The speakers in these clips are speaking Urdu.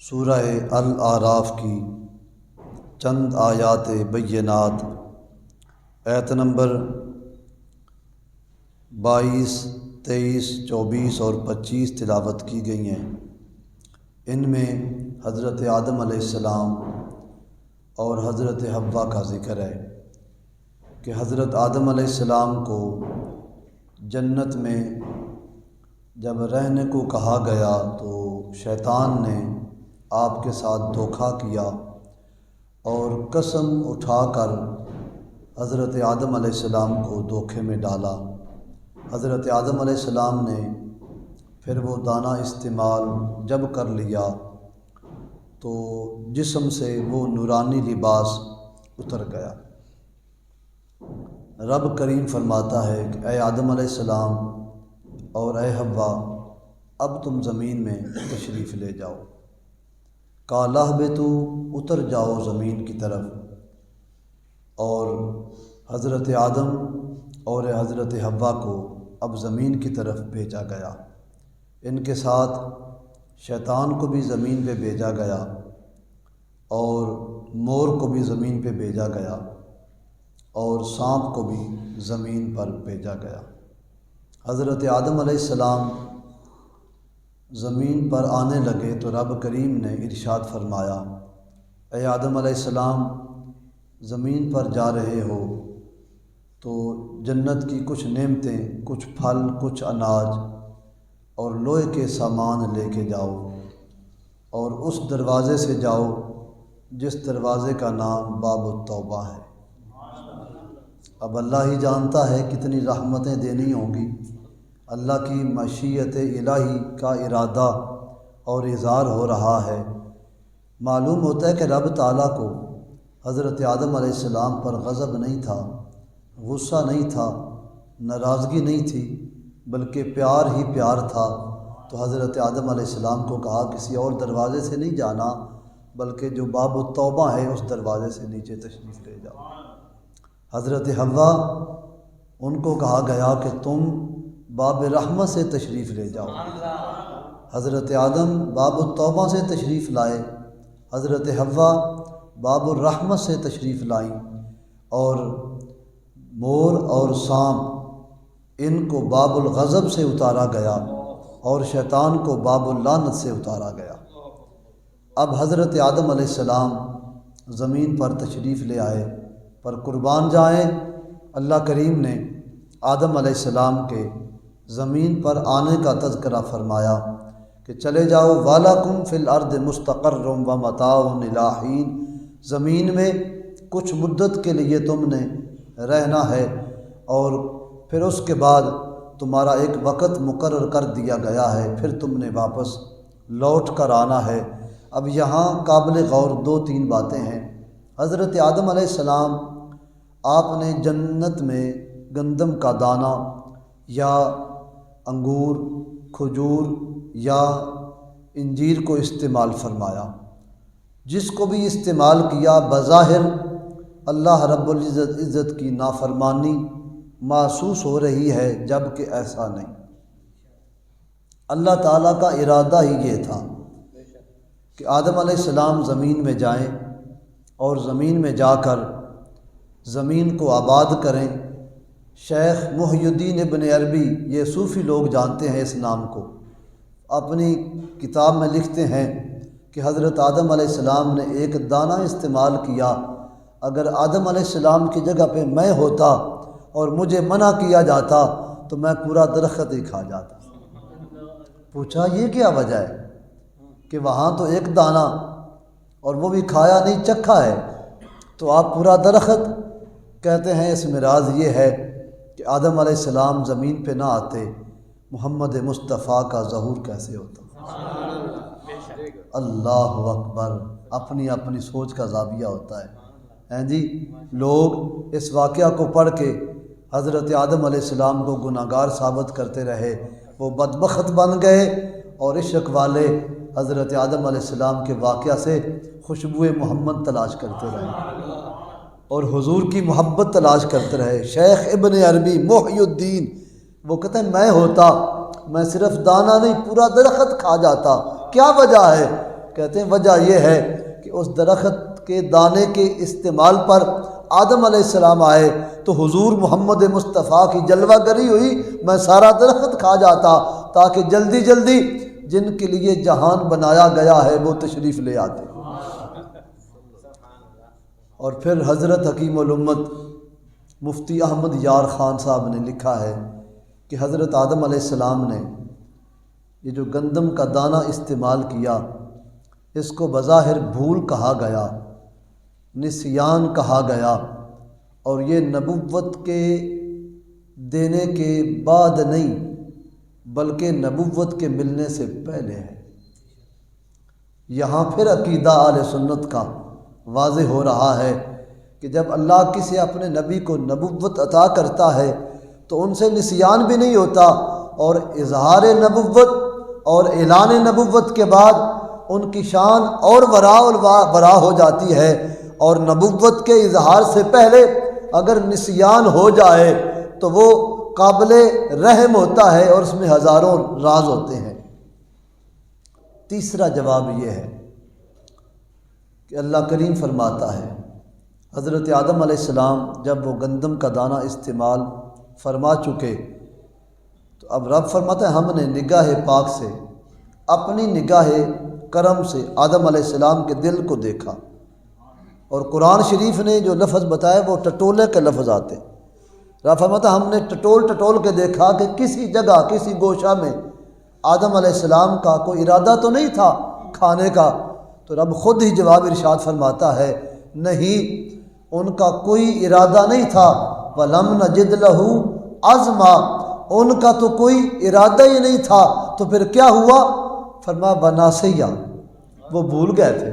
سورہ الاعراف کی چند آیات بینات آیت نمبر 22، 23، 24 اور 25 تلاوت کی گئی ہیں۔ ان میں حضرت آدم علیہ السلام اور حضرت حوا کا ذکر ہے کہ حضرت آدم علیہ السلام کو جنت میں جب رہنے کو کہا گیا تو شیطان نے آپ کے ساتھ دھوکہ کیا اور قسم اٹھا کر حضرت آدم علیہ السلام کو دھوکے میں ڈالا۔ حضرت آدم علیہ السلام نے پھر وہ دانہ استعمال جب کر لیا تو جسم سے وہ نورانی لباس اتر گیا۔ رب کریم فرماتا ہے کہ اے آدم علیہ السلام اور اے حوا، اب تم زمین میں تشریف لے جاؤ۔ قَالَ اهْبِطُوا، اتر جاؤ زمین کی طرف۔ اور حضرت آدم اور حضرت حوا کو اب زمین کی طرف بھیجا گیا۔ ان کے ساتھ شیطان کو بھی زمین پہ بھیجا گیا اور مور کو بھی زمین پہ بھیجا گیا اور سانپ کو بھی زمین پر بھیجا گیا۔ حضرت آدم علیہ السلام زمین پر آنے لگے تو رب کریم نے ارشاد فرمایا، اے آدم علیہ السلام، زمین پر جا رہے ہو تو جنت کی کچھ نعمتیں، کچھ پھل، کچھ اناج اور لوہے کے سامان لے کے جاؤ، اور اس دروازے سے جاؤ جس دروازے کا نام باب التوبہ ہے۔ اب اللہ ہی جانتا ہے کتنی رحمتیں دینی ہوں گی۔ اللہ کی مشیت الہی کا ارادہ اور اظہار ہو رہا ہے۔ معلوم ہوتا ہے کہ رب تعالیٰ کو حضرت آدم علیہ السلام پر غضب نہیں تھا، غصہ نہیں تھا، ناراضگی نہیں تھی، بلکہ پیار ہی پیار تھا۔ تو حضرت آدم علیہ السلام کو کہا کسی اور دروازے سے نہیں جانا، بلکہ جو باب التوبہ ہے اس دروازے سے نیچے تشریف لے جاؤ۔ حضرت حوا، ان کو کہا گیا کہ تم باب رحمت سے تشریف لے جاؤ۔ حضرت آدم باب التوبہ سے تشریف لائے، حضرت حوا باب الرحمت سے تشریف لائیں، اور مور اور سانپ ان کو باب الغضب سے اتارا گیا اور شیطان کو باب اللعنت سے اتارا گیا۔ اب حضرت آدم علیہ السلام زمین پر تشریف لے آئے، پر قربان جائیں اللہ کریم نے آدم علیہ السلام کے زمین پر آنے کا تذکرہ فرمایا کہ چلے جاؤ، وَلَكُمْ فِي الْأَرْضِ مُسْتَقَرٌّ وَمَتَاعٌ إِلَىٰ حِينٍ، زمین میں کچھ مدت کے لیے تم نے رہنا ہے اور پھر اس کے بعد تمہارا ایک وقت مقرر کر دیا گیا ہے، پھر تم نے واپس لوٹ کر آنا ہے۔ اب یہاں قابل غور 2-3 باتیں ہیں۔ حضرت آدم علیہ السلام، آپ نے جنت میں گندم کا دانہ یا انگور، کھجور یا انجیر کو استعمال فرمایا۔ جس کو بھی استعمال کیا بظاہر اللہ رب العزت کی نافرمانی محسوس ہو رہی ہے، جبکہ ایسا نہیں۔ اللہ تعالیٰ کا ارادہ ہی یہ تھا کہ آدم علیہ السلام زمین میں جائیں اور زمین میں جا کر زمین کو آباد کریں۔ شیخ محی الدین ابن عربی، یہ صوفی لوگ جانتے ہیں اس نام کو، اپنی کتاب میں لکھتے ہیں کہ حضرت آدم علیہ السلام نے ایک دانہ استعمال کیا، اگر آدم علیہ السلام کی جگہ پہ میں ہوتا اور مجھے منع کیا جاتا تو میں پورا درخت ہی کھا جاتا۔ پوچھا یہ کیا وجہ ہے کہ وہاں تو ایک دانہ اور وہ بھی کھایا نہیں، چکھا ہے، تو آپ پورا درخت؟ کہتے ہیں اس میں راز یہ ہے کہ آدم علیہ السلام زمین پہ نہ آتے، محمد مصطفیٰ کا ظہور کیسے ہوتا؟ اللہ اکبر، اپنی اپنی سوچ کا زاویہ ہوتا ہے جی۔ لوگ اس واقعہ کو پڑھ کے حضرت آدم علیہ السلام کو گناہگار ثابت کرتے رہے، وہ بدبخت بن گئے اور عشق والے حضرت آدم علیہ السلام کے واقعہ سے خوشبو محمد تلاش کرتے رہے اور حضور کی محبت تلاش کرتے رہے۔ شیخ ابن عربی محی الدین، وہ کہتے ہیں میں ہوتا، میں صرف دانہ نہیں پورا درخت کھا جاتا۔ کیا وجہ ہے کہتے ہیں وجہ یہ ہے کہ اس درخت کے دانے کے استعمال پر آدم علیہ السلام آئے تو حضور محمد مصطفیٰ کی جلوہ گری ہوئی، میں سارا درخت کھا جاتا تاکہ جلدی جلدی جن کے لیے جہان بنایا گیا ہے وہ تشریف لے آتے۔ اور پھر حضرت حکیم الامت مفتی احمد یار خان صاحب نے لکھا ہے کہ حضرت آدم علیہ السلام نے یہ جو گندم کا دانہ استعمال کیا اس کو بظاہر بھول کہا گیا، نسیان کہا گیا، اور یہ نبوت کے دینے کے بعد نہیں بلکہ نبوت کے ملنے سے پہلے ہے۔ یہاں پھر عقیدہ اہل سنت کا واضح ہو رہا ہے کہ جب اللہ کسی اپنے نبی کو نبوت عطا کرتا ہے تو ان سے نسیان بھی نہیں ہوتا، اور اظہار نبوت اور اعلان نبوت کے بعد ان کی شان اور برا ہو جاتی ہے، اور نبوت کے اظہار سے پہلے اگر نسیان ہو جائے تو وہ قابل رحم ہوتا ہے اور اس میں ہزاروں راز ہوتے ہیں۔ تیسرا جواب یہ ہے کہ اللہ کریم فرماتا ہے حضرت آدم علیہ السلام جب وہ گندم کا دانہ استعمال فرما چکے تو اب رب فرماتا ہے ہم نے نگاہ پاک سے اپنی نگاہ کرم سے آدم علیہ السلام کے دل کو دیکھا، اور قرآن شریف نے جو لفظ بتایا وہ ٹٹولے کے لفظ آتے۔ رب فرماتا ہے ہم نے ٹٹول کے دیکھا کہ کسی جگہ کسی گوشہ میں آدم علیہ السلام کا کوئی ارادہ تو نہیں تھا کھانے کا، تو رب خود ہی جواب ارشاد فرماتا ہے نہیں، ان کا کوئی ارادہ نہیں تھا، وَلَمْ نَجِدْ لَهُ عَزْمًا، ان کا تو کوئی ارادہ ہی نہیں تھا، تو پھر کیا ہوا؟ فرمایا بناسیہ، وہ بھول گئے تھے۔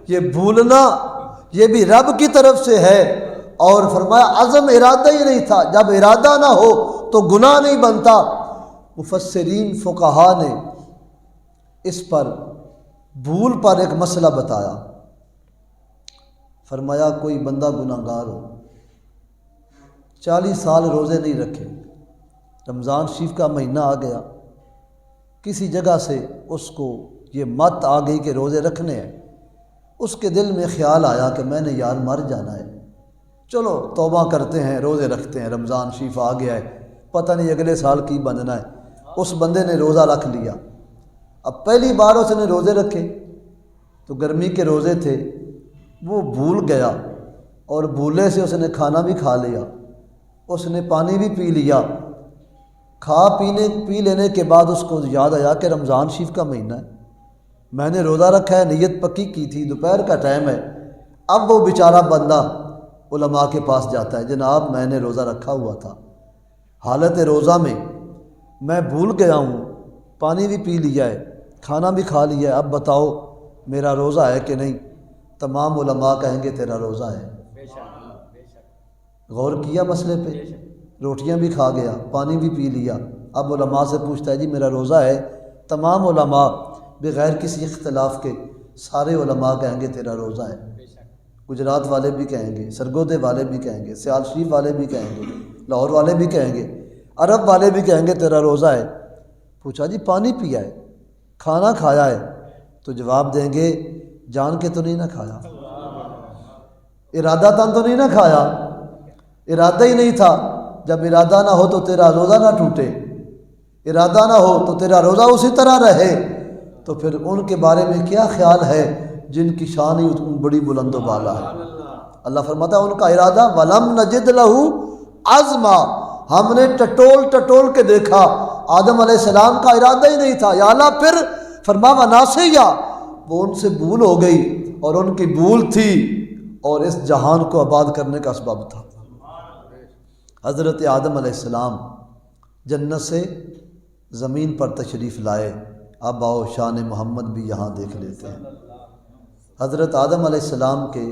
یہ بھولنا یہ بھی رب کی طرف سے ہے، اور فرمایا عزم ارادہ ہی نہیں تھا، جب ارادہ نہ ہو تو گناہ نہیں بنتا۔ مفسرین فقہا نے اس پر بھول پر ایک مسئلہ بتایا، فرمایا کوئی بندہ گناہ گار ہو 40 سال روزے نہیں رکھے، رمضان شریف کا مہینہ آ گیا، کسی جگہ سے اس کو یہ مت آ گئی کہ روزے رکھنے ہیں، اس کے دل میں خیال آیا کہ میں نے یار مر جانا ہے، چلو توبہ کرتے ہیں روزے رکھتے ہیں، رمضان شریف آ گیا ہے، پتہ نہیں اگلے سال کی بننا ہے۔ اس بندے نے روزہ رکھ لیا، اب پہلی بار اس نے روزے رکھے تو گرمی کے روزے تھے، وہ بھول گیا، اور بھولے سے اس نے کھانا بھی کھا لیا، اس نے پانی بھی پی لیا، پی لینے کے بعد اس کو یاد آیا کہ رمضان شریف کا مہینہ ہے، میں نے روزہ رکھا ہے، نیت پکی کی تھی، دوپہر کا ٹائم ہے۔ اب وہ بیچارہ بندہ علماء کے پاس جاتا ہے، جناب میں نے روزہ رکھا ہوا تھا، حالت روزہ میں بھول گیا ہوں، پانی بھی پی لیا ہے، کھانا بھی کھا لیا ہے، اب بتاؤ میرا روزہ ہے کہ نہیں؟ تمام علماء کہیں گے تیرا روزہ ہے۔ غور کیا مسئلے پہ؟ روٹیاں بھی کھا گیا، پانی بھی پی لیا، اب علماء سے پوچھتا ہے جی میرا روزہ ہے؟ تمام علماء بغیر کسی اختلاف کے سارے علماء کہیں گے تیرا روزہ ہے۔ گجرات والے بھی کہیں گے، سرگودے والے بھی کہیں گے، سیال شریف والے بھی کہیں گے، لاہور والے بھی کہیں گے، عرب والے بھی کہیں گے تیرا روزہ ہے۔ پوچھا جی پانی پیا ہے، کھانا کھایا ہے؟ تو جواب دیں گے جان کے تو نہیں نہ کھایا، ارادہ تن تو نہیں نہ کھایا، ارادہ ہی نہیں تھا، جب ارادہ نہ ہو تو تیرا روزہ نہ ٹوٹے، ارادہ نہ ہو تو تیرا روزہ اسی طرح رہے، تو پھر ان کے بارے میں کیا خیال ہے جن کی شان ہی بڑی بلند و بالا ہے۔ اللہ فرماتا ہے ان کا ارادہ وَلَمْ نَجِدْ لَهُ عَزْمًا، ہم نے ٹٹول کے دیکھا، آدم علیہ السلام کا ارادہ ہی نہیں تھا، یا اللہ پھر فرمایا ناسیہ، وہ ان سے بھول ہو گئی، اور ان کی بھول تھی اور اس جہان کو آباد کرنے کا اسباب تھا۔ حضرت آدم علیہ السلام جنت سے زمین پر تشریف لائے، اب آؤ شان محمد بھی یہاں دیکھ لیتے ہیں۔ حضرت آدم علیہ السلام کے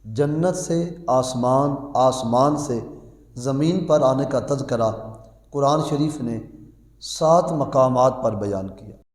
جنت سے آسمان سے زمین پر آنے کا تذکرہ قرآن شریف نے 7 مقامات پر بیان کیا۔